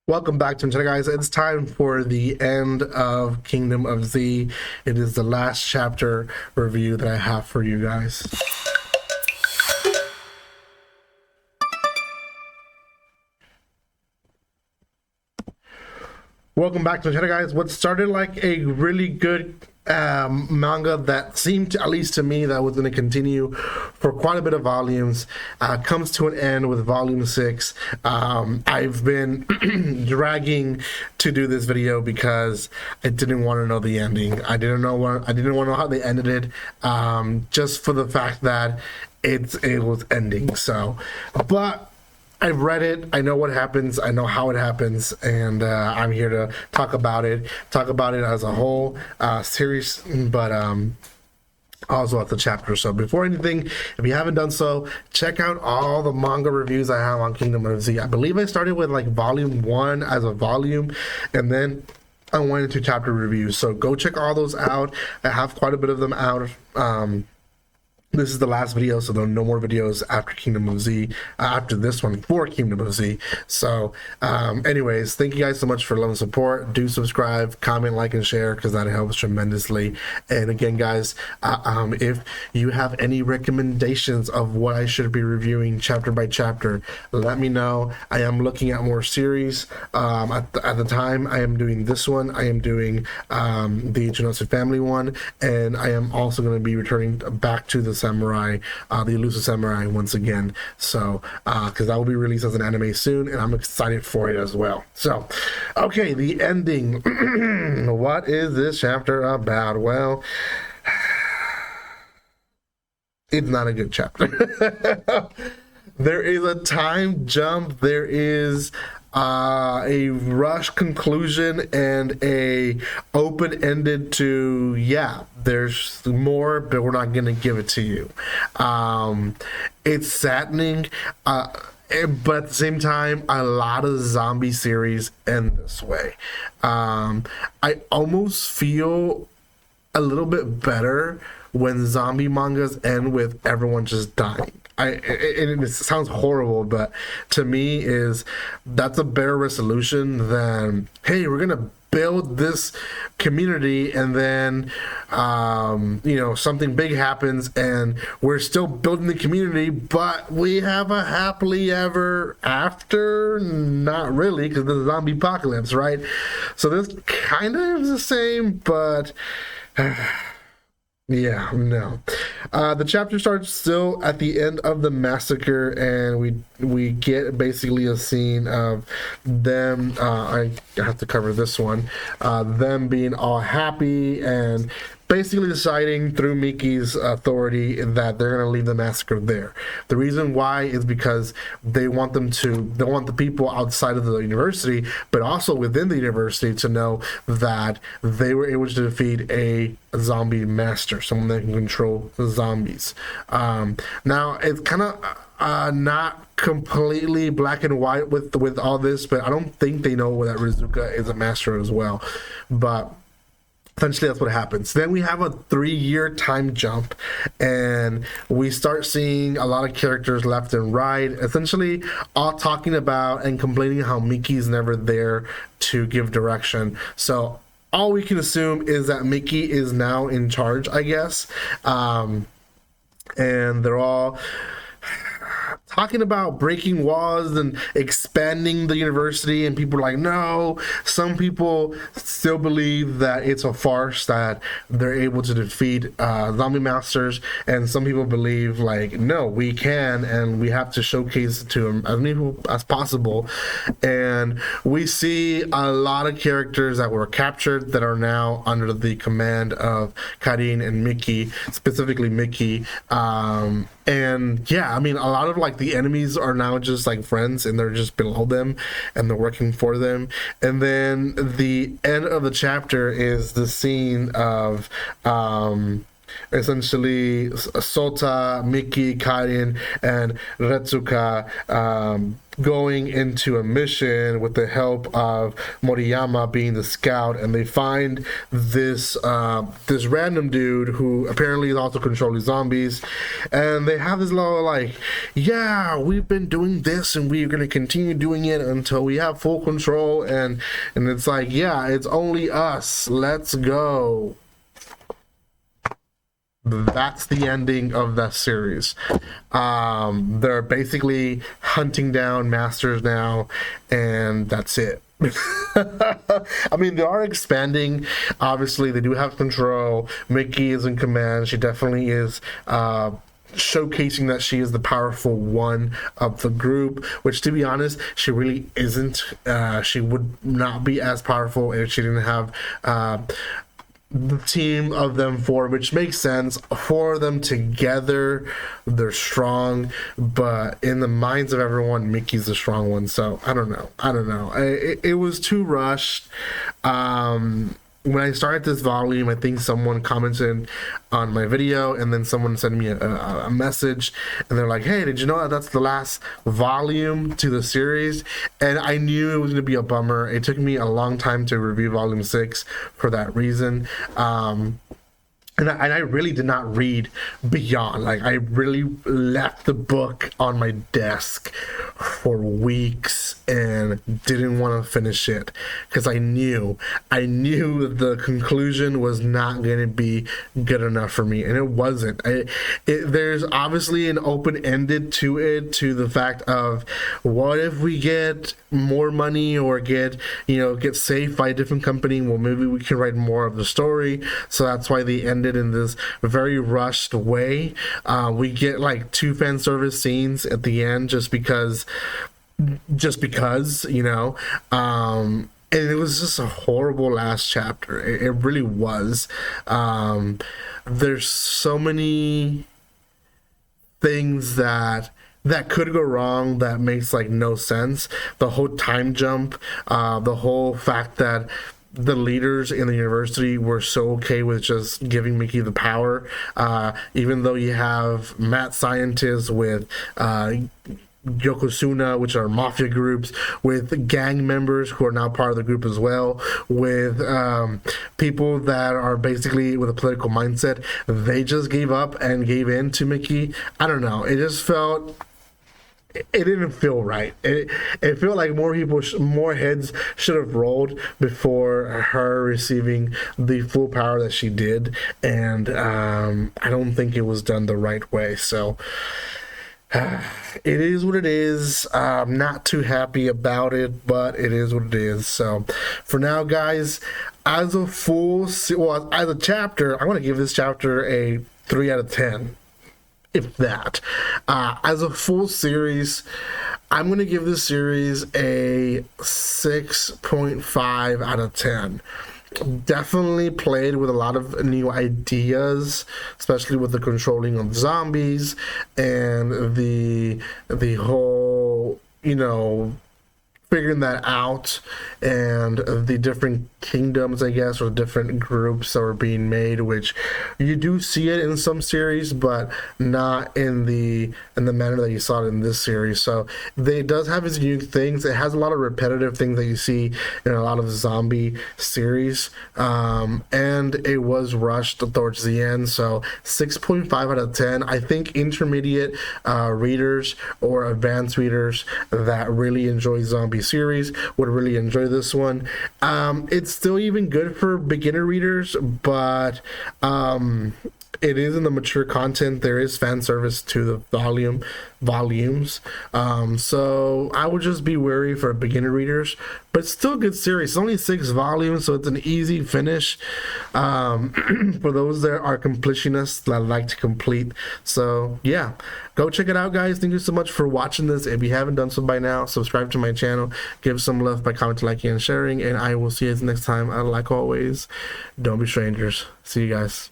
Welcome back to Nintendo, guys. It's time for the end of Kingdom of Z. It is the last chapter review that I have for you guys. Welcome back to Nintendo, guys. What started like a really good manga that seemed to, at least to me, that was going to continue for quite a bit of volumes comes to an end with volume 6. I've been dragging to do this video because I didn't want to know the ending. I didn't want to know how they ended it, just for the fact that it was ending. So, but I've read it. I know what happens. I know how it happens, and I'm here to talk about it as a whole series, but also at the chapter. So before anything, if you haven't done so, check out all the manga reviews I have on Kingdom of Z. I believe I started with like volume 1 as a volume, and then I went into chapter reviews. So go check all those out. I have quite a bit of them out. This is the last video, so there are no more videos after Kingdom of Z, after this one for Kingdom of Z. So, anyways, thank you guys so much for love and support. Do subscribe, comment, like, and share, because that helps tremendously. And again, guys, if you have any recommendations of what I should be reviewing chapter by chapter, let me know. I am looking at more series. At the time, I am doing this one. I am doing the Genocide Family one, and I am also going to be returning back to the Samurai, the Elusive Samurai once again. So, because that will be released as an anime soon, and I'm excited for it as well. So, okay, the ending. What is this chapter about? Well, it's not a good chapter. There is a time jump. There is a rush conclusion and a open-ended to, yeah, there's more, but we're not gonna give it to you. It's saddening, but at the same time, a lot of zombie series end this way. I almost feel a little bit better when zombie mangas end with everyone just dying. It sounds horrible, but to me that's a better resolution than, hey, we're gonna build this community and then something big happens and we're still building the community, but we have a happily ever after. Not really, because there's a zombie apocalypse, right? So this kind of is the same, but yeah, no. The chapter starts still at the end of the massacre, and we get basically a scene of them. I have to cover this one. Them being all happy and basically deciding through Miki's authority that they're going to leave the massacre there. The reason why is because they want the people outside of the university, but also within the university, to know that they were able to defeat a zombie master, someone that can control the zombies. Now, it's kind of not completely black and white with all this, but I don't think they know that Rizuka is a master as well. But essentially, that's what happens. Then we have a 3-year time jump, and we start seeing a lot of characters left and right, essentially all talking about and complaining how Miki's never there to give direction. So all we can assume is that Miki is now in charge, I guess. And they're all talking about breaking walls and expanding the university, and people are like, no. Some people still believe that it's a farce, that they're able to defeat zombie masters, and some people believe like, no, we can, and we have to showcase it to as many people as possible. And we see a lot of characters that were captured that are now under the command of Karin and Miki, specifically Miki. And yeah, I mean, a lot of like the enemies are now just like friends, and they're just below them and they're working for them. And then the end of the chapter is the scene of essentially Sota, Miki, Karin, and Retsuka going into a mission with the help of Moriyama being the scout, and they find this this random dude who apparently is also controlling zombies, and they have this little like, yeah, we've been doing this and we're going to continue doing it until we have full control, and it's like, yeah, it's only us, let's go. That's the ending of that series. They're basically hunting down masters now, and that's it. I mean, they are expanding. Obviously, they do have control. Miki is in command. She definitely is showcasing that she is the powerful one of the group, which, to be honest, she really isn't. She would not be as powerful if she didn't have the team of them four, which makes sense. Four of them together, they're strong, but in the minds of everyone, Mickey's the strong one. So I don't know. It was too rushed. When I started this volume, I think someone commented on my video, and then someone sent me a message, and they're like, hey, did you know that that's the last volume to the series? And I knew it was going to be a bummer. It took me a long time to review volume 6 for that reason. And I really did not read beyond. Like, I really left the book on my desk for weeks and didn't want to finish it because I knew the conclusion was not going to be good enough for me, and it wasn't. There's obviously an open-ended to it, to the fact of what if we get more money or get saved by a different company? Well, maybe we can write more of the story. So that's why they ended in this very rushed way. We get like 2 fan service scenes at the end just because, and it was just a horrible last chapter. It really was. There's so many things that could go wrong, that makes like no sense. The whole time jump, the whole fact that the leaders in the university were so okay with just giving Mickey the power, even though you have mad scientists with Yokozuna, which are mafia groups, with gang members who are now part of the group as well, with people that are basically with a political mindset. They just gave up and gave in to Mickey. I don't know. It just felt... It didn't feel right. It felt like more heads should have rolled before her receiving the full power that she did, and I don't think it was done the right way. So it is what it is. I'm not too happy about it, but it is what it is. So for now, guys, as a chapter, I want to give this chapter a 3 out of 10. If that. As a full series, I'm going to give this series a 6.5 out of 10. Definitely played with a lot of new ideas, especially with the controlling of zombies and the whole, figuring that out, and the different kingdoms, I guess, or different groups that were being made, which you do see it in some series, but not in the manner that you saw it in this series. So it does have its unique things. It has a lot of repetitive things that you see in a lot of zombie series, and it was rushed towards the end. So 6.5 out of 10. I think intermediate readers or advanced readers that really enjoy zombie series would really enjoy this one. It's still even good for beginner readers, but it is in the mature content. There is fan service to the volumes, so I would just be wary for beginner readers, but still a good series. It's only 6 volumes, so it's an easy finish for those that are completionists that like to complete. So yeah, go check it out, guys. Thank you so much for watching this. If you haven't done so by now, subscribe to my channel, give some love by commenting, liking, and sharing, and I will see you next time. Like always, don't be strangers. See you guys.